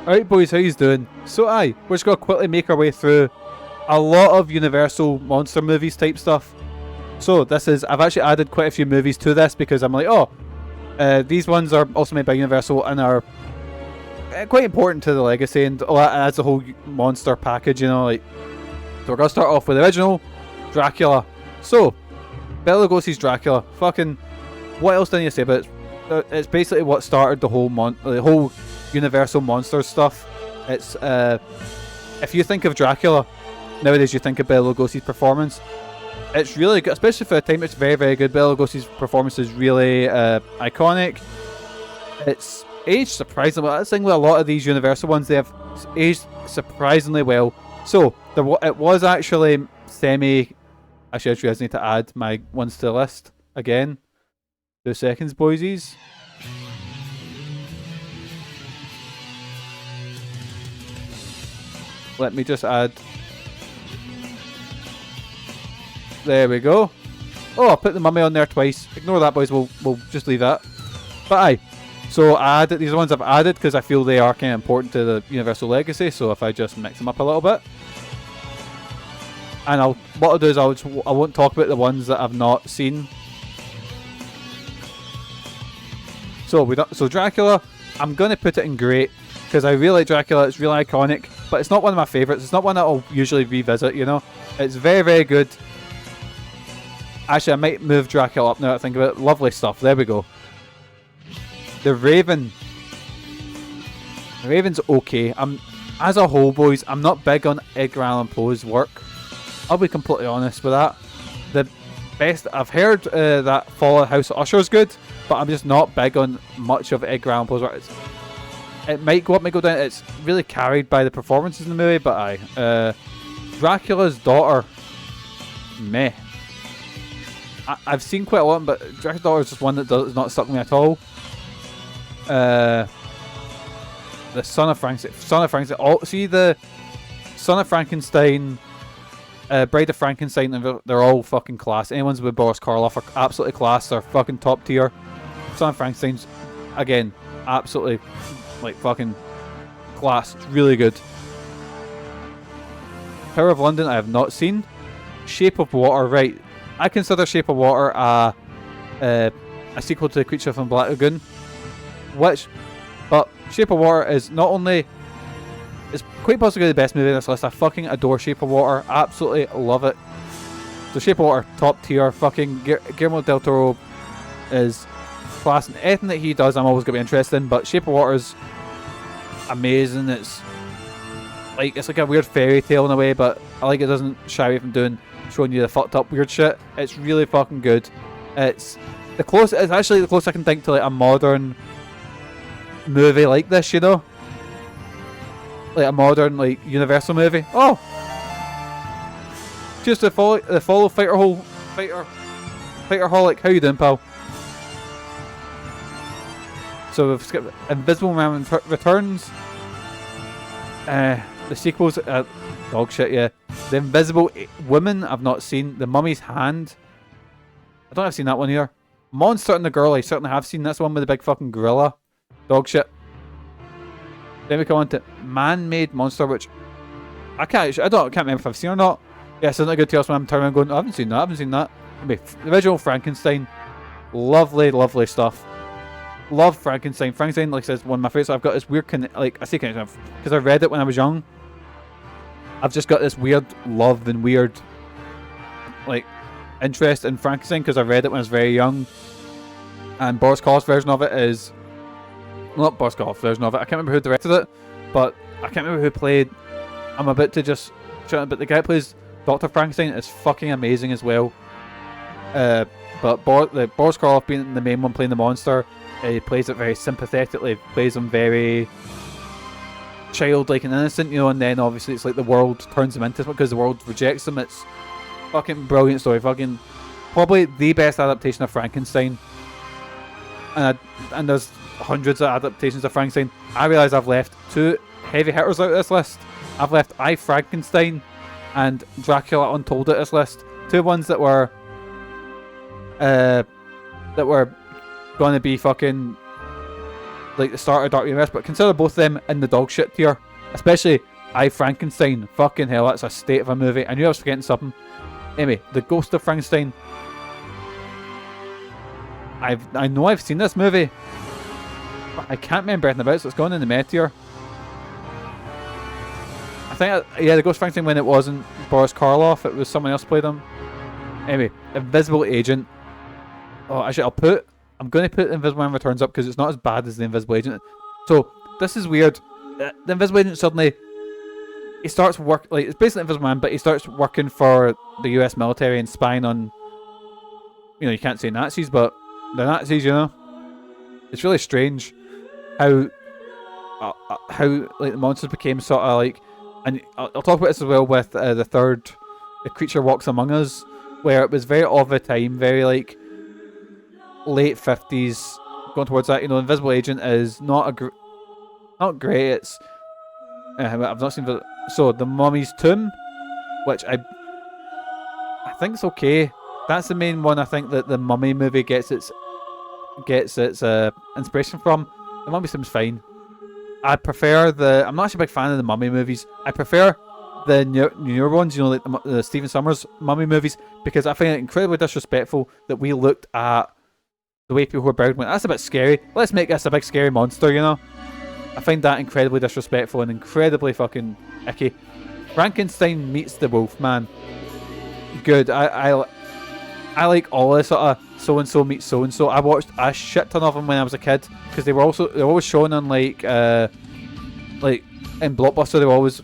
Alright boys, how you doing? So we're just gonna quickly make our way through a lot of Universal monster movies type stuff. So I've actually added quite a few movies to this because I'm like, these ones are also made by Universal and are quite important to the legacy and adds the whole monster package, you know, like. So we're gonna start off with the original Dracula. So, Bela Lugosi's Dracula. Fucking, what else do I need to say about it? It's basically what started the whole Universal Monsters stuff. It's if you think of Dracula nowadays, you think of Bela Lugosi's performance. It's really good, especially for the time. It's very, very good. Bela Lugosi's performance is really iconic. It's aged surprisingly well. That's the thing with a lot of these Universal ones, they have aged surprisingly well. So it was actually semi. Actually, I just need to add my ones to the list again. 2 seconds, boysies. Let me just add. There we go. Oh, I put the mummy on there twice. Ignore that, boys. We'll just leave that. But so I added these are the ones I've added because I feel they are kind of important to the Universal legacy. So if I just mix them up a little bit, and what I'll do is I won't talk about the ones that I've not seen. So Dracula, I'm gonna put it in great because I really like Dracula. It's really iconic, but it's not one of my favorites. It's not one that I'll usually revisit. You know, it's very, very good. Actually, I might move Dracula up now that I think about it. Lovely stuff. There we go. The Raven. The Raven's okay. As a whole, boys, I'm not big on Edgar Allan Poe's work. I'll be completely honest with that. The best I've heard that Fallout House of Usher is good, but I'm just not big on much of Edgar Allan Poe's work. It might go up, might go down. It's really carried by the performances in the movie, but Dracula's daughter, meh. I've seen quite a lot, but Dracula's daughter is just one that does not stuck me at all. The Son of Frankenstein. See the Son of Frankenstein, Bride of Frankenstein. They're all fucking class. Anyone's with Boris Karloff are absolutely class. They're fucking top tier. Son of Frankenstein's again absolutely like fucking class. It's really good. Power of London I have not seen. Shape of Water, right? I consider Shape of Water a sequel to The Creature from Black Lagoon. But Shape of Water is not only, it's quite possibly the best movie in this list. I fucking adore Shape of Water. Absolutely love it. So Shape of Water, top tier. Fucking Guillermo del Toro is class. And anything that he does, I'm always going to be interested in. But Shape of Water is amazing. It's like a weird fairy tale in a way, but I like it doesn't shy away from showing you the fucked up weird shit. It's really fucking good. It's actually the closest I can think to like a modern movie like this, you know, like a modern like Universal movie. Oh, just to follow Fighterholic. How you doing, pal? So we've skipped Invisible Man Returns. The sequels, dog shit, yeah. The Invisible Woman, I've not seen. The Mummy's Hand, I don't have seen that one either. Monster and the Girl, I certainly have seen. That's the one with the big fucking gorilla. Dog shit. Then we come on to Man-Made Monster, which I can't remember if I've seen or not. Yeah, it's not good to us when I'm turning around going, I haven't seen that. The original Frankenstein. Lovely, lovely stuff. Love Frankenstein. Frankenstein, like I said, is one of my favorites. I've got this weird because I read it when I was young. I've just got this weird love and weird like interest in Frankenstein because I read it when I was very young. And Boris Karloff's version of it is not Boris Karloff's version of it. I can't remember who directed it, but I can't remember who played. I'm about to just shut up, but the guy who plays Dr. Frankenstein is fucking amazing as well. But Boris Karloff being the main one playing the monster, he plays it very sympathetically, plays him very childlike and innocent, you know, and then obviously it's like the world turns him into it because the world rejects him. It's fucking brilliant story. Fucking probably the best adaptation of Frankenstein. And there's hundreds of adaptations of Frankenstein. I realise I've left 2 heavy hitters out of this list. I've left I, Frankenstein and Dracula Untold out of this list. 2 ones that were going to be fucking like the start of Dark Universe, but consider both of them in the dog shit tier. Especially Frankenstein. Fucking hell, that's a state of a movie. I knew I was forgetting something. Anyway, The Ghost of Frankenstein. I know I've seen this movie, but I can't remember anything about it, so it's gone in the meh tier. I think, yeah, The Ghost of Frankenstein, when it wasn't Boris Karloff, it was someone else played him. Anyway, Invisible Agent. Oh, actually, I'm going to put Invisible Man Returns up because it's not as bad as The Invisible Agent. So, this is weird. The Invisible Agent suddenly, he starts work, like, it's basically Invisible Man, but he starts working for the US military and spying on, you know, you can't say Nazis, but the Nazis, you know. It's really strange how like the monsters became sort of like, and I'll talk about this as well with The Creature Walks Among Us, where it was very of a time, very like late 50s, going towards that. You know, Invisible Agent is not not great. It's I've not seen The Mummy's Tomb, which I think is okay. That's the main one I think that the Mummy movie gets its inspiration from. The Mummy Tomb's fine. I prefer I'm not actually a big fan of the Mummy movies. I prefer the newer ones, you know, like the Stephen Sommers Mummy movies, because I find it incredibly disrespectful that we looked at the way people were buried and went, that's a bit scary. Let's make this a big scary monster, you know? I find that incredibly disrespectful and incredibly fucking icky. Frankenstein meets the Wolfman. Good. I like all this sort of so-and-so meets so-and-so. I watched a shit ton of them when I was a kid, because they were always shown on like in Blockbuster. They were always,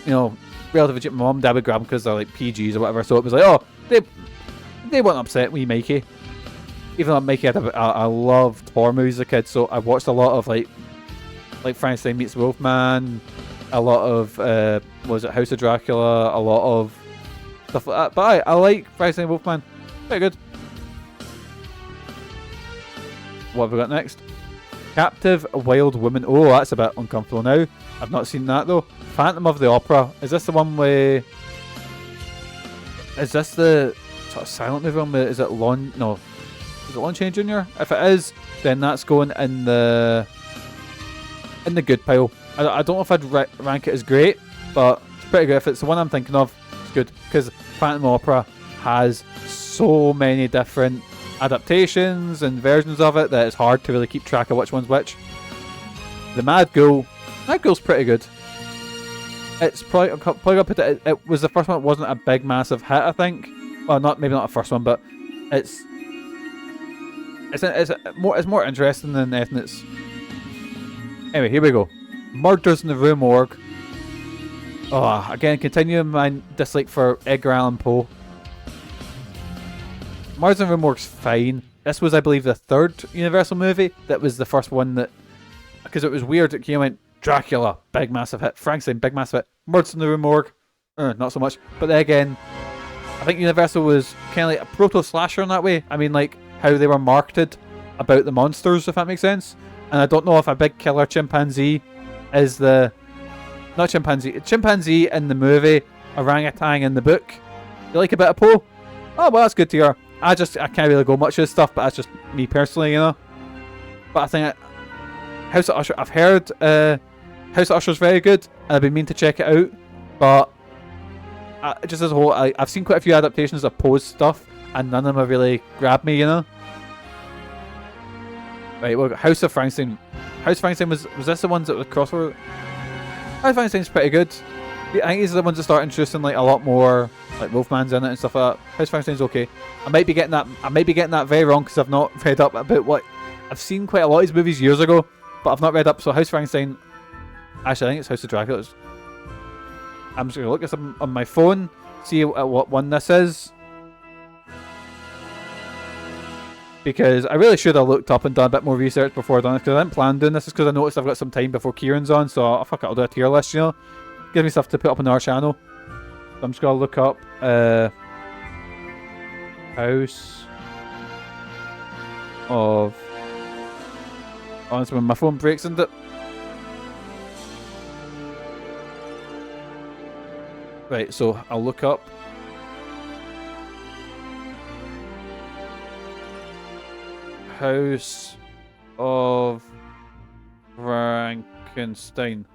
you know, relatively cheap. My mum and dad would grab them because they're like PGs or whatever, so it was like, oh, they weren't upset with Mikey. Even though Mikey I loved horror movies as a kid, so I watched a lot of like Frankenstein meets Wolfman, a lot of was it House of Dracula, a lot of stuff like that. But I like Frankenstein Wolfman. Very good. What have we got next? Captive Wild Woman. Oh, that's a bit uncomfortable now. I've not seen that though. Phantom of the Opera. Is this the one where... Is this the sort of silent movie one? Is it Lon... No. Is it Lon Chaney Jr.? If it is, then that's going in the good pile. I don't know if I'd rank it as great, but it's pretty good. If it's the one I'm thinking of, it's good. Because Phantom Opera has so many different adaptations and versions of it that it's hard to really keep track of which one's which. The Mad Ghoul's pretty good. It's probably gonna put it. It was the first one. It wasn't a big massive hit, I think. Well, maybe not the first one, but it's more interesting than anything. It's anyway. Here we go. Murders in the Rue Morgue. Oh, again, continuing my dislike for Edgar Allan Poe. Murders in the Rue Morgue's fine. This was, I believe, the third Universal movie. That was the first one that, because it was weird. It came out Dracula, big massive hit. Frankenstein, big massive hit. Murders in the Rue Morgue, not so much. But then again, I think Universal was kind of like a proto-slasher in that way. I mean, like how they were marketed about the monsters, if that makes sense. And I don't know if a big killer chimpanzee is chimpanzee in the movie, orangutan in the book. You like a bit of Poe? Oh, well, that's good to hear. I can't really go much of this stuff, but that's just me personally, you know. But I think House of Usher, I've heard House of Usher's very good, and I've been meaning to check it out. But just as a whole, I've seen quite a few adaptations of Poe's stuff, and none of them have really grabbed me, you know. Right, well, House of Frankenstein. House of Frankenstein was this the ones that were crossover? House of Frankenstein's pretty good. I think these are the ones that start introducing like a lot more like Wolfman's in it and stuff like that. House of Frankenstein's okay. I might be getting that very wrong because I've not read up about what I've seen quite a lot of these movies years ago, but I've not read up. So House of Frankenstein. Actually, I think it's House of Dracula. I'm just gonna look this up on my phone, see what one this is, because I really should have looked up and done a bit more research before I done this. Because I didn't plan doing this. Is because I noticed I've got some time before Kieran's on, so I'll do a tier list, you know. Give me stuff to put up on our channel. So I'm just gonna look up House of... Honestly, when my phone breaks into it. Right, so I'll look up House of Frankenstein.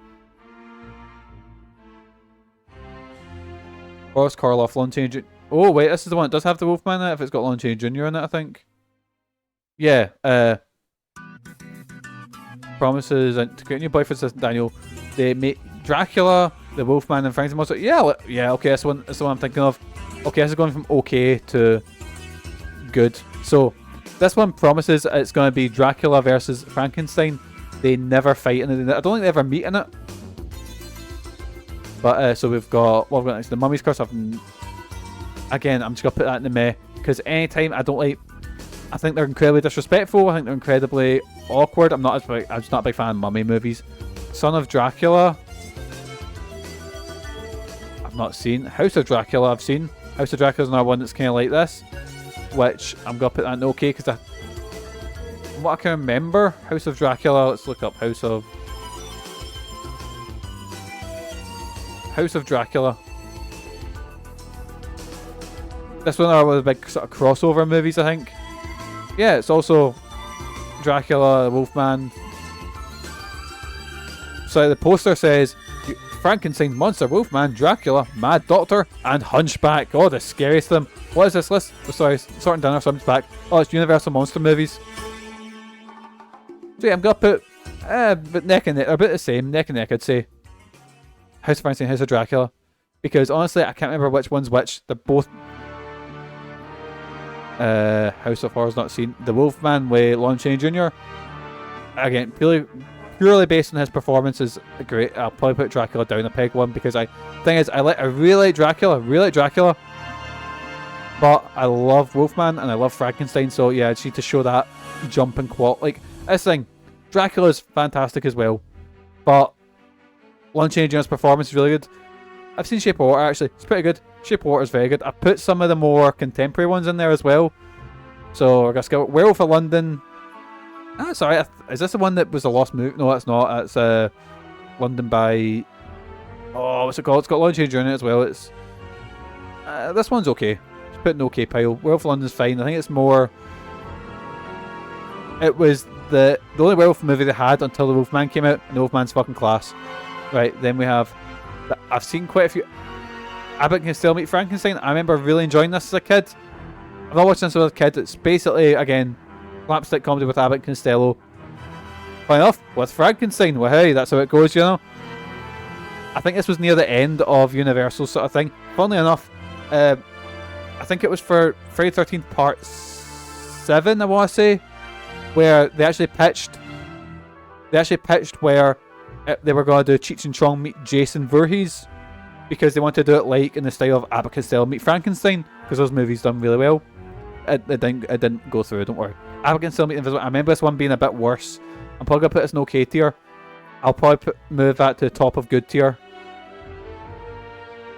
Boris Karloff, Lon Chaney Jr. Oh wait, this is the one that does have the Wolfman in it, if it's got Lon Chaney Jr. in it, I think. Yeah, promises to create a new boyfriend assistant Daniel. They make Dracula, the Wolfman, and Frankenstein monster. Yeah, okay, that's the one I'm thinking of. Okay, this is going from okay to good. So, this one promises it's going to be Dracula versus Frankenstein. They never fight in it. I don't think they ever meet in it. But, so we've got, what have we got next? The Mummy's Curse. Again, I'm just going to put that in the meh. Because anytime I don't like, I think they're incredibly disrespectful. I think they're incredibly awkward. I'm just not a big fan of mummy movies. Son of Dracula. I've not seen. House of Dracula I've seen. House of Dracula is another one that's kind of like this. Which I'm going to put that in okay because from what I can remember, House of Dracula, let's look up House of Dracula. This one are one of the big sort of crossover movies, I think. Yeah, it's also Dracula, Wolfman. So the poster says Frankenstein, Monster, Wolfman, Dracula, Mad Doctor, and Hunchback. Oh, the scariest of them. What is this list? Oh, sorry, sorting down our Hunchback. Oh, it's Universal Monster movies. So yeah, I'm gonna put but neck and neck, they're about the same, neck and neck, I'd say. House of Frankenstein, House of Dracula, because honestly, I can't remember which one's which. They're both. House of Horrors not seen. The Wolfman with Lon Chaney Jr. Again, purely based on his performance is great. I'll probably put Dracula down a peg one because I really like Dracula, but I love Wolfman and I love Frankenstein. So yeah, I just need to show that jump in quality. Like this thing, Dracula's fantastic as well, but Lon Chaney Jr.'s performance is really good. I've seen Shape of Water actually. It's pretty good. Shape of Water is very good. I put some of the more contemporary ones in there as well. So we're gonna go Werewolf of London. Ah, sorry. Is this the one that was a lost movie? No, that's not. That's London by. Oh, what's it called? It's got Lon Chaney Jr. in it as well. It's this one's okay. Just put an okay pile. Werewolf of London's fine. I think it's more. It was the only werewolf movie they had until the Wolfman came out, and the Wolfman's fucking class. Right, then we have. I've seen quite a few. Abbott and Costello Meet Frankenstein. I remember really enjoying this as a kid. I've not watched this as a kid. It's basically, again, slapstick comedy with Abbott and Costello. Funny enough, with Frankenstein. Well, hey, that's how it goes, you know. I think this was near the end of Universal sort of thing. Funnily enough, I think it was for Friday the 13th Part 7, I want to say, where they actually pitched where they were going to do Cheech and Chong meet Jason Voorhees because they wanted to do it like in the style of Abbott Costello meet Frankenstein because those movies done really well. It didn't go through, don't worry. Abbott Costello meet Invisible. I remember this one being a bit worse. I'm probably going to put this in okay tier. I'll probably move that to the top of good tier.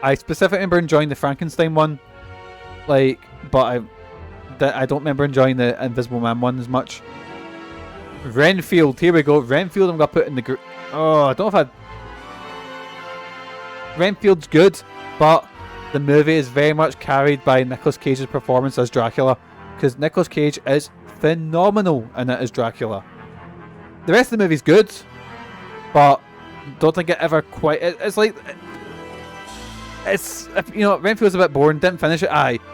I specifically remember enjoying the Frankenstein one, like, but I don't remember enjoying the Invisible Man one as much. Renfield, here we go. Renfield, I'm going to put in the group. Oh, I don't know if Renfield's good, but the movie is very much carried by Nicolas Cage's performance as Dracula, because Nicolas Cage is phenomenal in it as Dracula. The rest of the movie's good, but don't think it ever quite. It's like Renfield's a bit boring. Didn't finish it,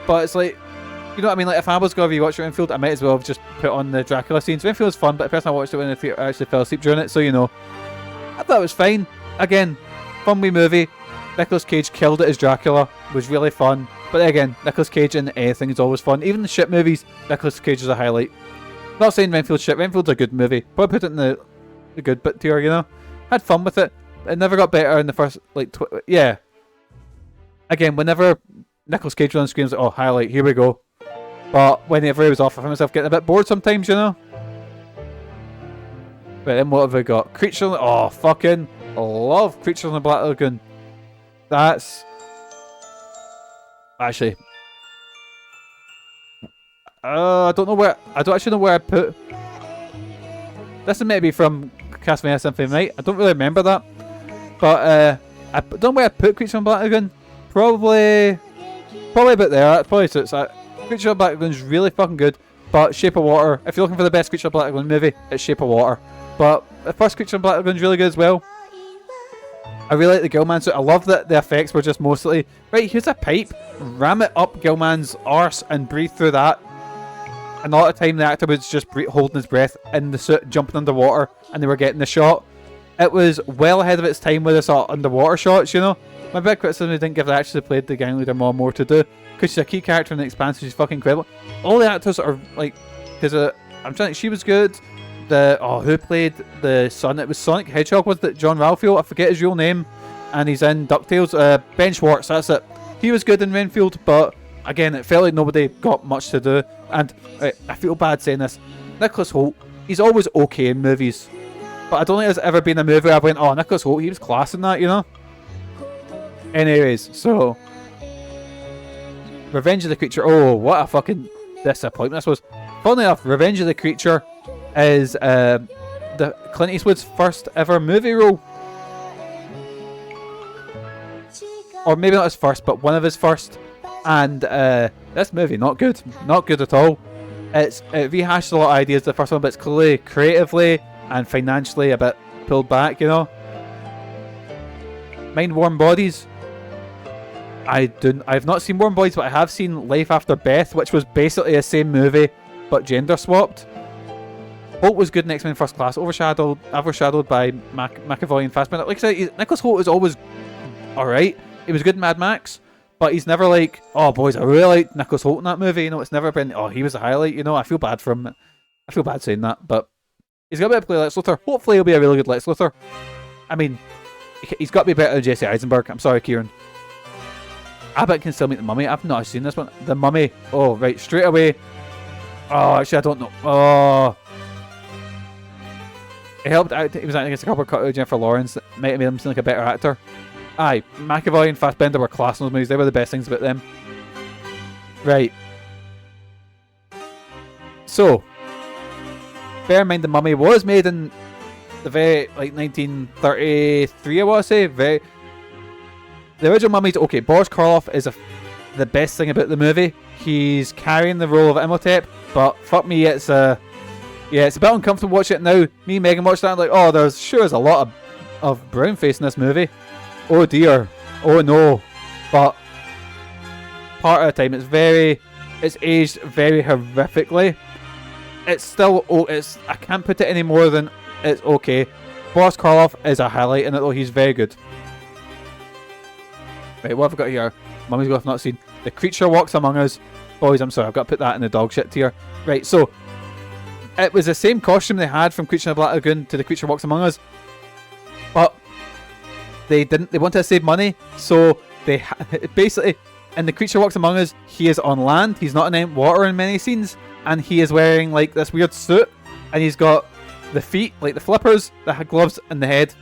but it's like. You know what I mean? Like, if I was going to rewatch Renfield, I might as well have just put on the Dracula scenes. Renfield was fun, but the person I watched it in the theatre actually fell asleep during it, so you know. I thought it was fine. Again, fun wee movie. Nicolas Cage killed it as Dracula. It was really fun. But again, Nicolas Cage in anything is always fun. Even the shit movies, Nicolas Cage is a highlight. Not saying Renfield's shit. Renfield's a good movie. Probably put it in the good bit tier, you know. Had fun with it. It never got better in the first, like, yeah. Again, whenever Nicolas Cage was on screen, I was like, oh, highlight, here we go. But whenever he was off, I found myself getting a bit bored sometimes, you know? But then what have we got? Creature... Oh, fucking love Creature in the Black Lagoon. That's... Actually... I don't actually know where I put... This is maybe from Castlevania Symphony of the Night. I don't really remember that. But, I don't know where I put Creature in the Black Lagoon. Probably about there. That probably suits that. Creature of Black Lagoon is really fucking good, but Shape of Water, if you're looking for the best Creature of Black Lagoon movie, it's Shape of Water. But the first Creature in Black Lagoon's really good as well. I really like the Gillman suit. I love that the effects were just mostly, right, here's a pipe, ram it up Gillman's arse and breathe through that. And a lot of time the actor was just holding his breath in the suit, jumping underwater, and they were getting the shot. It was well ahead of its time with the sort of underwater shots, you know. My big criticism is they didn't give the actress who played the gang leader more to do, because she's a key character in The Expanse, she's fucking incredible. All the actors are like, because I'm trying to think, she was good. Who played the son? It was Sonic Hedgehog, was it? John Ralphio? I forget his real name. And he's in DuckTales. Ben Schwartz, that's it. He was good in Renfield, but again, it felt like nobody got much to do. And I feel bad saying this. Nicholas Hoult, he's always okay in movies. But I don't think there's ever been a movie where I went, oh, Nicholas Hoult, he was class in that, you know? Anyways, so Revenge of the Creature. Oh, what a fucking disappointment this was. Funnily enough, Revenge of the Creature is the Clint Eastwood's first ever movie role. Or maybe not his first, but one of his first. And this movie, not good. Not good at all. It rehashed a lot of ideas the first one, but it's clearly creatively and financially a bit pulled back, you know. Mind Warm Bodies. I've not seen Warm Bodies, but I have seen Life After Beth, which was basically the same movie, but gender swapped. Holt was good in X-Men First Class, overshadowed by McAvoy and Fassbender. Like I said, Nicholas Hoult is always alright. He was good in Mad Max, but he's never like, oh boys, I really like Nicholas Hoult in that movie. You know, it's never been, oh, he was the highlight. You know, I feel bad for him. I feel bad saying that, but he's got to be able to play Lex Luthor. Hopefully he'll be a really good Lex Luthor. I mean, he's got to be better than Jesse Eisenberg. I'm sorry, Kieran. Abbott can still meet the Mummy. I've not seen this one. The Mummy. Oh, right, straight away. Oh, actually, I don't know. Oh. It helped out. He was acting against a couple of cut out Jennifer Lawrence that might have made him seem like a better actor. Aye, McAvoy and Fassbender were class in those movies. They were the best things about them. Right. So, bear in mind the Mummy was made in the very, like, 1933, I want to say. The original Mummy's okay. Boris Karloff is the best thing about the movie. He's carrying the role of Imhotep, but fuck me, it's a bit uncomfortable watching it now. Me and Megan watched that and like, oh, there's a lot of brown face in this movie. Oh dear. Oh no. But part of the time it's aged very horrifically. It's still, I can't put it any more than it's okay. Boris Karloff is a highlight in it though, he's very good. Right, what have I got here? Mummy's Ghost not seen. The Creature Walks Among Us. Boys, I'm sorry, I've got to put that in the dog shit tier. Right, so it was the same costume they had from Creature in the Black Lagoon to The Creature Walks Among Us, but they wanted to save money, so they basically, in The Creature Walks Among Us, he is on land, he's not in water in many scenes, and he is wearing like this weird suit, and he's got the feet, like the flippers, the gloves, and the head.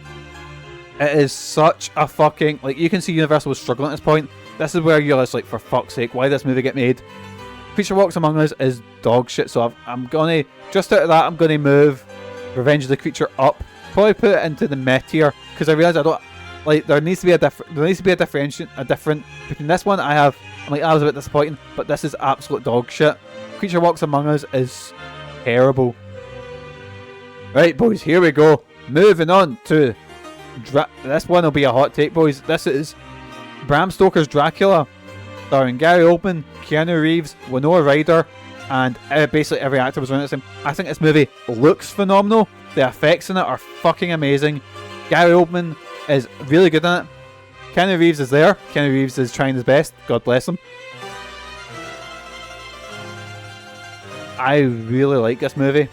It is such a fucking, like, you can see Universal was struggling at this point. This is where you're just like, for fuck's sake, why did this movie get made? Creature Walks Among Us is dog shit, so I'm gonna, just out of that, I'm gonna move Revenge of the Creature up. Probably put it into the meh tier, because I realise I don't, like, there needs to be a different between this one. I'm like, that was a bit disappointing, but this is absolute dog shit. Creature Walks Among Us is terrible. Right, boys, here we go. Moving on to this one will be a hot take, boys. This is Bram Stoker's Dracula, starring Gary Oldman, Keanu Reeves, Winona Ryder, and basically every actor was on it. I think this movie looks phenomenal. The effects in it are fucking amazing. Gary Oldman is really good in it. Keanu Reeves is there. Keanu Reeves is trying his best. God bless him. I really like this movie.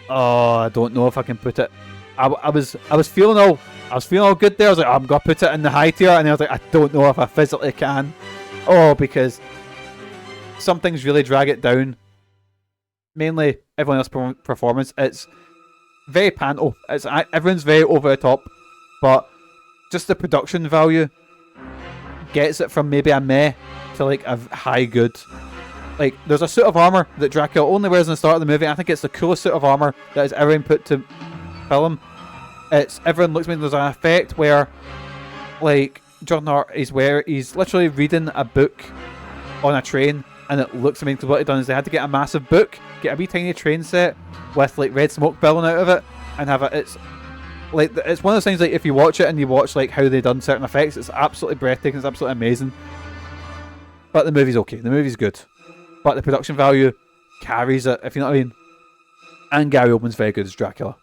Oh, I don't know if I can put it. I was feeling all good there. I was like, oh, I'm gonna put it in the high tier, and I was like, I don't know if I physically can. Oh, because some things really drag it down. Mainly everyone else's performance. It's very panto. Everyone's very over the top, but just the production value gets it from maybe a meh to like a high good. Like, there's a suit of armor that Dracula only wears in the start of the movie. I think it's the coolest suit of armor that has ever been put to film. Everyone looks at me. There's an effect where, like, John Hart he's literally reading a book on a train, and it looks amazing. Because what they've done is they had to get a massive book, get a wee tiny train set, with like red smoke billowing out of it, and have it. It's like it's one of those things like if you watch it and you watch like how they done certain effects, it's absolutely breathtaking. It's absolutely amazing. But the movie's okay. The movie's good, but the production value carries it, if you know what I mean. And Gary Oldman's very good as Dracula.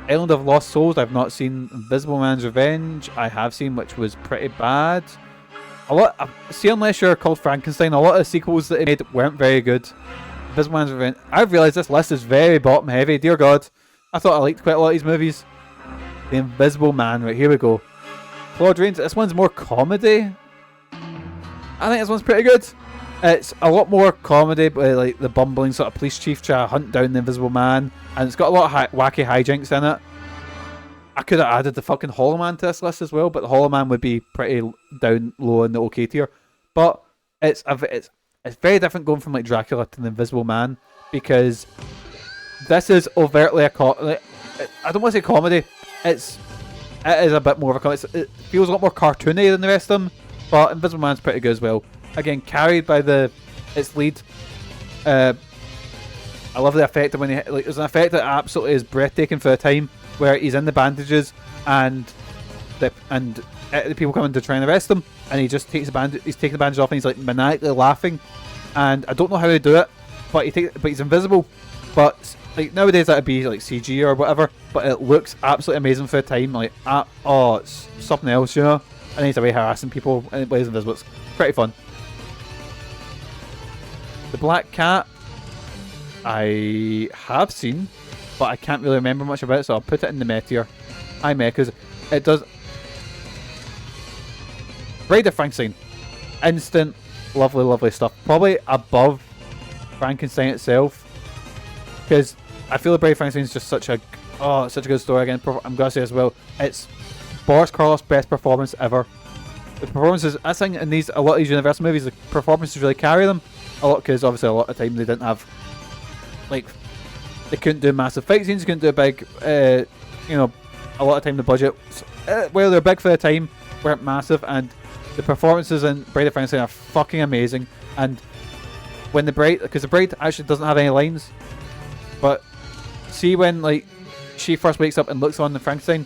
Island of Lost Souls, I've not seen. Invisible Man's Revenge, I have seen, which was pretty bad. See, unless you're called Frankenstein, a lot of the sequels that they made weren't very good. Invisible Man's Revenge, I've realised this list is very bottom heavy. Dear God, I thought I liked quite a lot of these movies. The Invisible Man, right, here we go. Claude Rains, this one's more comedy. I think this one's pretty good. It's a lot more comedy, but like the bumbling sort of police chief trying to hunt down the Invisible Man, and it's got a lot of wacky hijinks in it. I could have added the fucking Hollow Man to this list as well, but the Hollow Man would be pretty down low in the okay tier. But it's very different going from like Dracula to the Invisible Man, because this is overtly a I don't want to say comedy. It is a bit more of a comedy. It feels a lot more cartoony than the rest of them, but Invisible Man's pretty good as well. Again, carried by its lead. I love the effect of when there's an effect that absolutely is breathtaking for the time, where he's in the bandages and the people come in to try and arrest him, and he just takes he's taking the bandages off and he's like maniacally laughing, and I don't know how they do it, but he's invisible. But like nowadays that'd be like CG or whatever, but it looks absolutely amazing for the time. Like it's something else, you know. And he's away harassing people and he's invisible. It's pretty fun. The Black Cat, I have seen, but I can't really remember much about it, so I'll put it in the meh tier. I meh, because it does. Bride of Frankenstein, instant, lovely, lovely stuff. Probably above Frankenstein itself, because I feel the Bride of Frankenstein is just such a good story. Again, I'm gonna say as well, it's Boris Karloff's best performance ever. The performances, I think, in a lot of these Universal movies, the performances really carry them a lot, because obviously a lot of time they didn't have, like, they couldn't do massive fight scenes, couldn't do a big, a lot of time the budget, well, they're big for the time, weren't massive, and the performances in Bride of Frankenstein are fucking amazing. And when because the Bride actually doesn't have any lines, but see when like she first wakes up and looks on the Frankenstein,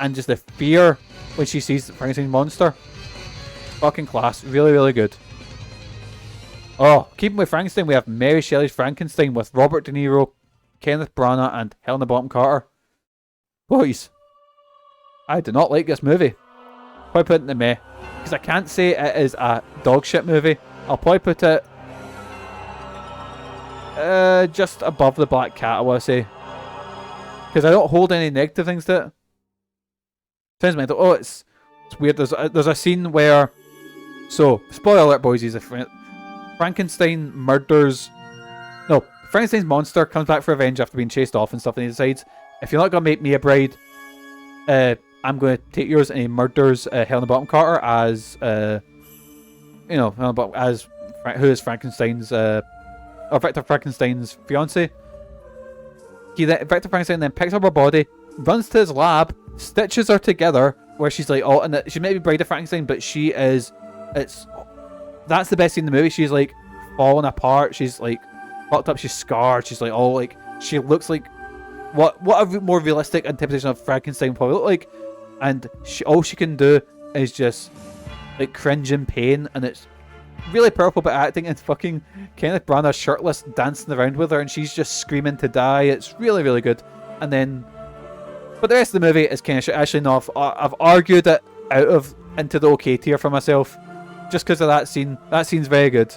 and just the fear when she sees the Frankenstein monster, fucking class, really, really good. Oh, keeping with Frankenstein, we have Mary Shelley's Frankenstein with Robert De Niro, Kenneth Branagh, and Helena Bonham Carter. Boys, I do not like this movie. Probably put it in the meh, because I can't say it is a dog shit movie. I'll probably put it just above The Black Cat, I want to say, because I don't hold any negative things to it. Sounds mental. Oh, it's weird. There's a scene where, so spoiler alert, boys, he's a Frankenstein murders. No, Frankenstein's monster comes back for revenge after being chased off and stuff, and he decides, if you're not gonna make me a bride, I'm gonna take yours, and he murders Helena Bonham Carter as who is Frankenstein's or Victor Frankenstein's fiance. Victor Frankenstein then picks up her body, runs to his lab, stitches her together, where she's like, she may be Bride of Frankenstein, but that's the best scene in the movie. She's like falling apart, she's like fucked up, she's scarred, she's like all like, she looks like what a more realistic interpretation of Frankenstein probably look like, and all she can do is just like cringe in pain, and it's really powerful bit of acting, and fucking Kenneth Branagh shirtless dancing around with her, and she's just screaming to die. It's really, really good. And then, but the rest of the movie is kind of shit. Actually, no, I've argued it into the okay tier for myself, just because of that scene. That scene's very good.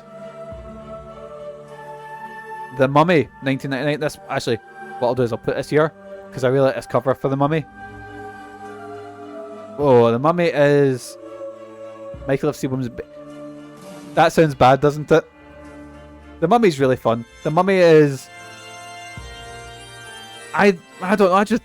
The Mummy, 1999. This actually, what I'll do is I'll put this here because I really like this cover for The Mummy. Oh, The Mummy is Michael F. Seabum's. That sounds bad, doesn't it? The Mummy's really fun. The Mummy is. I don't know. I don't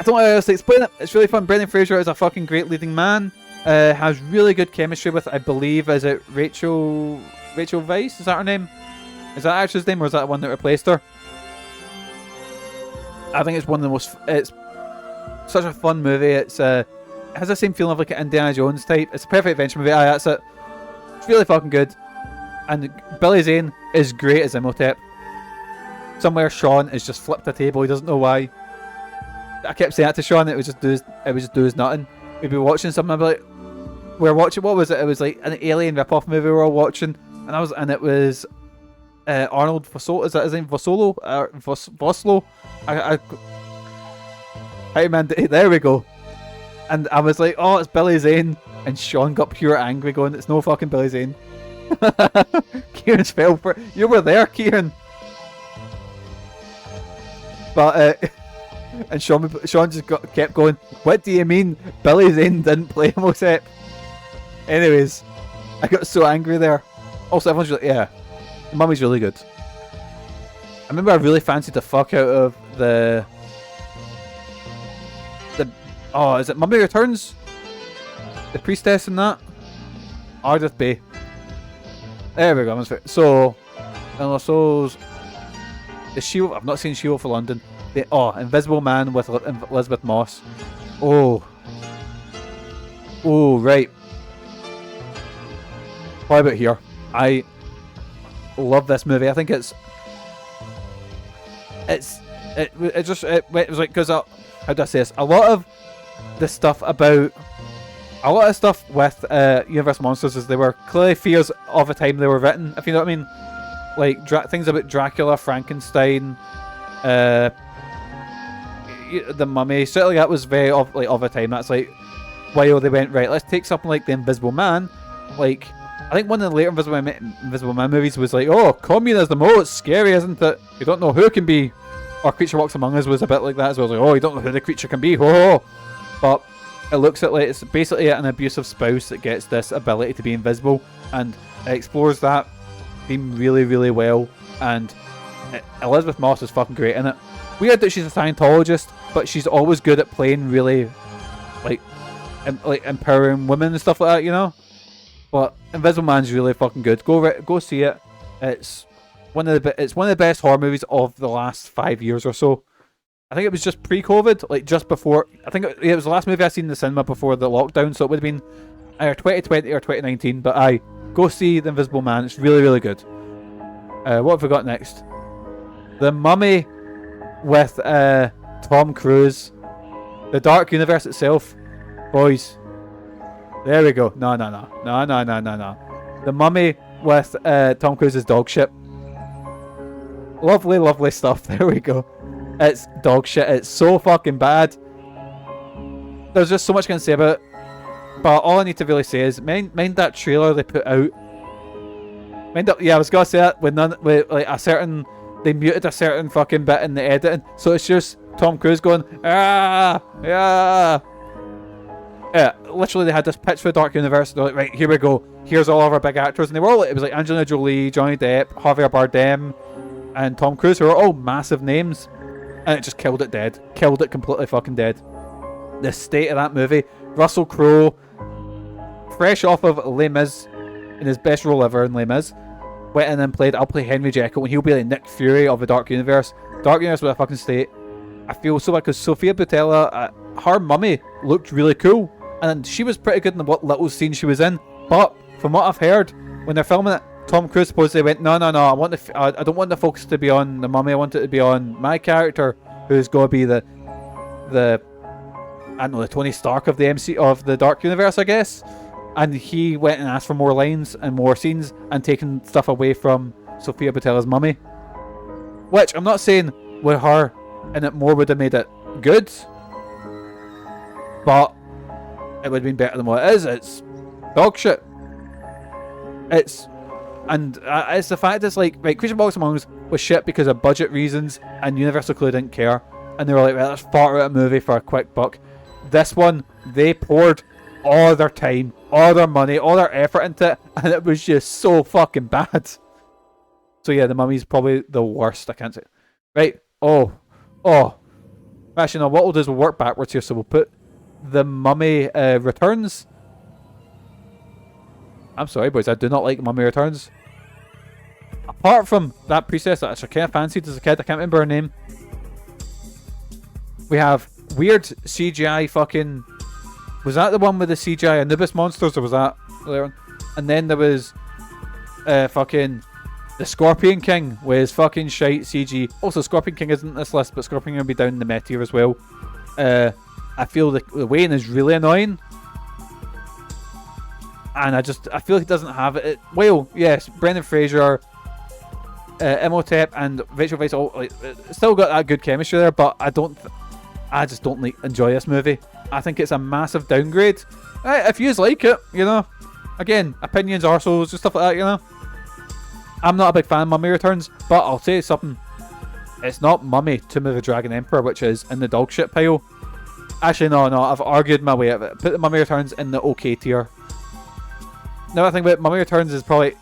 know how else to explain it. It's really fun. Brendan Fraser is a fucking great leading man. Has really good chemistry with, I believe, is it Rachel Weisz? Is that her name? Is that actually his name, or is that the one that replaced her? I think it's one of the most. It's such a fun movie. It has the same feeling of like an Indiana Jones type. It's a perfect adventure movie. That's it. It's really fucking good. And Billy Zane is great as Imhotep. somewhere Sean has just flipped a table. He doesn't know why. I kept saying that to Sean. It was just do his nothing. We'd be watching something. I'd be like, we're watching. What was it? It was like an alien rip-off movie we were all watching, and it was Arnold Vosloo. Is that his name? Vosloo? Vosloo? Hey man, there we go. And I was like, oh, it's Billy Zane. And Sean got pure angry, going, it's no fucking Billy Zane. Kieran's fell for it. You were there, Kieran. But and Sean just kept going, what do you mean Billy Zane didn't play Mosep? Anyways, I got so angry there. Also, everyone's like, yeah, the Mummy's really good. I remember I really fancied the fuck out of the oh, is it Mummy Returns? The priestess in that? Ardith Bay. There we go. So, the Shield. I've not seen Shield for London. Invisible Man with Elizabeth Moss. Oh, right. What about here? I love this movie. I think it was like, because how do I say this? A lot of stuff with Universal Monsters is they were clearly fears of a time they were written, if you know what I mean. Like things about Dracula, Frankenstein, the Mummy. Certainly that was very of a time. That's like why they went, right, let's take something like The Invisible Man. Like, I think one of the later Invisible Man movies was like, oh, communism, oh, it's scary, isn't it? You don't know who it can be. Or Creature Walks Among Us was a bit like that as well. Like, oh, you don't know who the creature can be. Oh. But it looks at like it's basically an abusive spouse that gets this ability to be invisible, and it explores that theme really, really well. And Elizabeth Moss is fucking great in it. Weird that she's a Scientologist, but she's always good at playing really like empowering women and stuff like that, you know. But Invisible Man's really fucking good. Go see it. It's one of the best horror movies of the last 5 years or so. I think it was just pre-COVID, like just before. I think it was the last movie I seen in the cinema before the lockdown, so it would have been either 2020 or 2019. But go see The Invisible Man. It's really, really good. What have we got next? The Mummy with Tom Cruise. The Dark Universe itself, boys. There we go. No. The Mummy with Tom Cruise's dog shit. Lovely, lovely stuff. There we go. It's dog shit. It's so fucking bad. There's just so much I can say about it. But all I need to really say is, mind that trailer they put out. I was gonna say that they muted a certain fucking bit in the editing, so it's just Tom Cruise going, yeah. Yeah, literally they had this pitch for the Dark Universe. They're like, right, here we go. Here's all of our big actors, and they were all. It was like Angelina Jolie, Johnny Depp, Javier Bardem, and Tom Cruise, who are all massive names. And it just killed it dead. Killed it completely fucking dead. The state of that movie. Russell Crowe, fresh off of Les Mis, in his best role ever in Les Mis, went in and played, I'll play Henry Jekyll, and he'll be like Nick Fury of the Dark Universe. Dark Universe with a fucking state. I feel so bad because Sophia Boutella, her mummy looked really cool. And she was pretty good in what little scene she was in. But from what I've heard, when they're filming it, Tom Cruise supposedly went, no, I don't want the focus to be on the mummy. I want it to be on my character, who's going to be the Tony Stark of the Dark Universe, I guess. And he went and asked for more lines and more scenes and taken stuff away from Sophia Boutella's mummy. Which I'm not saying with her in it more would have made it good, but it would have been better than what it is. It's dog shit. It's the fact it's like, right, Creature Box Among Us was shit because of budget reasons, and Universal clearly didn't care, and they were like, right, let's fart out a movie for a quick buck. This one, they poured all their time, all their money, all their effort into it, and it was just so fucking bad. So yeah, The Mummy's probably the worst. I can't say. Right. Oh. Actually, no, what we'll do is we'll work backwards here, so we'll put The Mummy Returns. I'm sorry, boys, I do not like Mummy Returns. Apart from that priestess that I kind of fancied as a kid, I can't remember her name. We have weird CGI fucking... Was that the one with the CGI Anubis monsters, or was that the other one? And then there was fucking The Scorpion King with fucking shite CG. Also, Scorpion King isn't this list, but Scorpion King will be down in the meta tier as well. I feel the Wayne is really annoying. And I feel like it doesn't have it. Well, yes, Brendan Fraser, Imhotep, and Rachel Weisz all still got that good chemistry there, but I just don't enjoy this movie. I think it's a massive downgrade. If you like it, you know, again, opinions, arseholes, and stuff like that, you know. I'm not a big fan of Mummy Returns, but I'll say something. It's not Mummy, Tomb of the Dragon Emperor, which is in the dog shit pile. Actually, no, I've argued my way out of it. Put the Mummy Returns in the okay tier. Another thing about Mummy Returns is probably...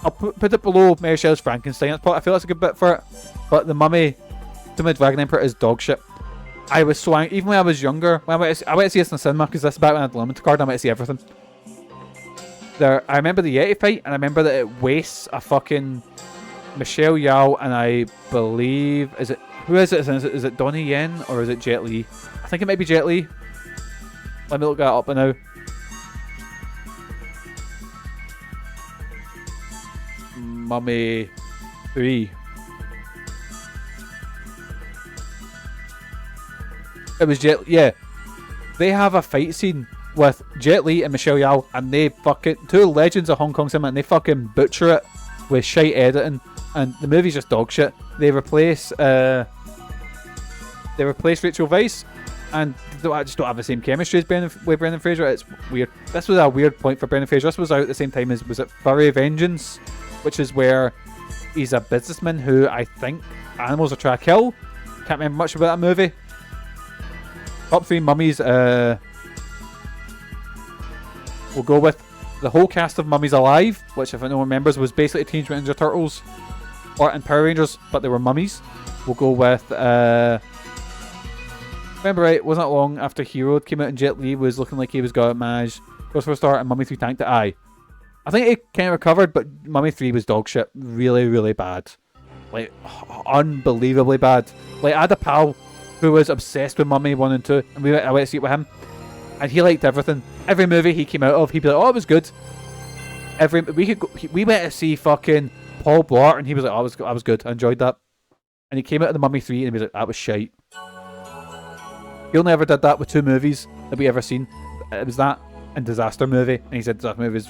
I'll put it below Mary Shelley's Frankenstein. I feel that's a good bit for it. But the Mummy, Tomb of the Dragon Emperor is dog shit. I was so angry. Even when I was younger, when I went to see this in the cinema, because this is back when I had a limited card, I went to see everything. I remember the Yeti fight, and I remember that it wastes a fucking Michelle Yeoh, and I believe who is it? Is it Donnie Yen or is it Jet Li? I think it might be Jet Li. Let me look that up now. Mummy 3. It was Jet. Yeah, they have a fight scene with Jet Li and Michelle Yeoh, and they fucking two legends of Hong Kong cinema, and they fucking butcher it with shite editing, and the movie's just dog shit. They replace Rachel Weisz, and I just don't have the same chemistry as Brendan Fraser. It's weird. This was a weird point for Brendan Fraser. This was out at the same time as, was it Furry Vengeance, which is where he's a businessman who I think animals are trying to kill. Can't remember much about that movie. Top 3 mummies. We'll go with the whole cast of Mummies Alive, which, if anyone remembers, was basically Teenage Mutant Ninja Turtles and Power Rangers, but they were mummies. We'll go with... remember right, wasn't it long after Hero came out and Jet Li was looking like he was going to manage Goes for a Start and Mummy 3 tanked it? Aye. I think it kind of recovered, but Mummy 3 was dog shit. Really, really bad. Like, unbelievably bad. Like, I had a pal who was obsessed with Mummy 1 and 2, and I went to see it with him. And he liked everything. Every movie he came out of, he'd be like, "Oh, it was good." We went to see fucking Paul Blart, and he was like, "Oh, I was good. I enjoyed that." And he came out of the Mummy 3, and he was like, "That was shite." He only ever did that with 2 movies that we ever seen. It was that and Disaster Movie, and he said Disaster Movie was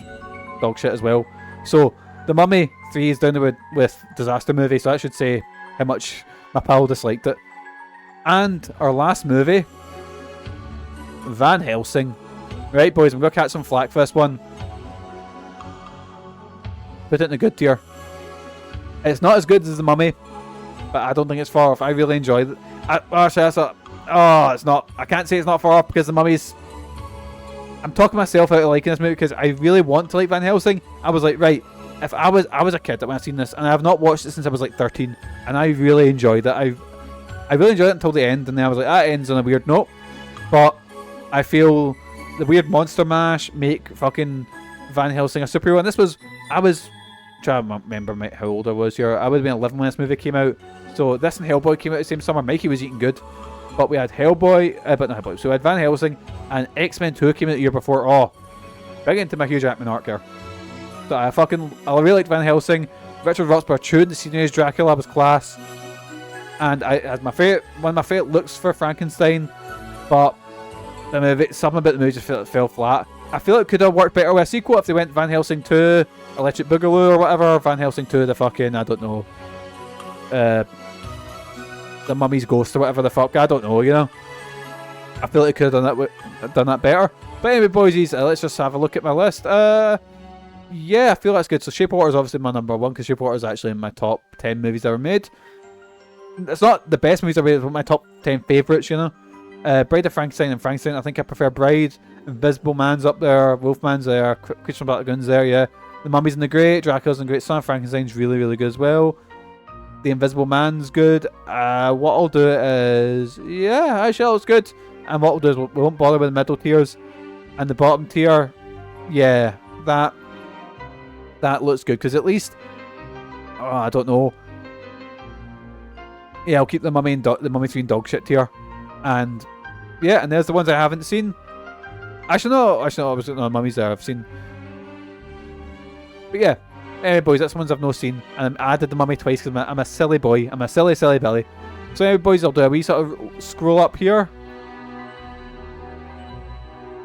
dog shit as well. So the Mummy 3 is down there with Disaster Movie, so that should say how much my pal disliked it. And our last movie, Van Helsing. Right, boys, I'm going to catch some flack for this one. Put it in a good tier. It's not as good as The Mummy, but I don't think it's far off. I really enjoyed it. It's not. I can't say it's not far off because The Mummy's... I'm talking myself out of liking this movie because I really want to like Van Helsing. I was like, right, if I was a kid when I seen this, and I've not watched it since I was like 13, and I really enjoyed it. I really enjoyed it until the end, and then I was like, that ends on a weird note. But I feel the weird monster mash make fucking Van Helsing a superhero. And I was trying to remember how old I was here. I would have been 11 when this movie came out. So this and Hellboy came out the same summer. Mikey was eating good. But we had Hellboy, but not Hellboy. So we had Van Helsing, and X-Men 2 came out the year before. Oh, big into my Hugh Jackman arc there. So I really liked Van Helsing. Richard Roxburgh chewed the scenery as Dracula was class. And one of my favourite looks for Frankenstein. But something about the movie just fell flat. I feel it could have worked better with a sequel if they went Van Helsing 2, Electric Boogaloo or whatever. Van Helsing 2, the fucking, I don't know. The Mummy's Ghost or whatever the fuck. I don't know, you know. I feel like it could have done that better. But anyway, boys, let's just have a look at my list. Yeah, I feel that's good. So Shape of Water is obviously my number 1 because Shape of Water is actually in my top 10 movies ever made. It's not the best movies ever made, but my top 10 favourites, you know. Bride of Frankenstein and Frankenstein. I think I prefer Bride. Invisible Man's up there. Wolfman's there. Creature from Black Lagoon's there, yeah. The Mummy's in the Great. Dracula's in the Great. Son of Frankenstein's really, really good as well. The Invisible Man's good. What I'll do is... Yeah, actually, that looks good. And what we'll do is we won't bother with the middle tiers. And the bottom tier, yeah, that looks good. Because at least... I don't know. Yeah, I'll keep the Mummy 3 and dog shit tier. And... Yeah, and there's the ones I haven't seen. Actually, no, I was no Mummy's there. I've seen But yeah, anyway, boys, that's ones I've not seen, and I added the Mummy twice because I'm a silly boy. I'm a silly Billy. So anyway, boys, I'll do a wee sort of scroll up here.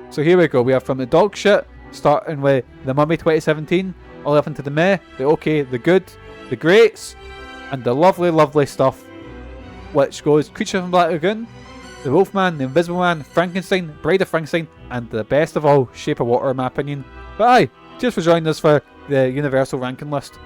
So here we go. We have from the dog shit, starting with the Mummy 2017, all up into the meh, the okay, the good, the greats, and the lovely, lovely stuff, which goes Creature from Black Lagoon, the Wolfman, the Invisible Man, Frankenstein, Bride of Frankenstein, and the best of all, Shape of Water, in my opinion. But aye, cheers for joining us for the universal ranking list.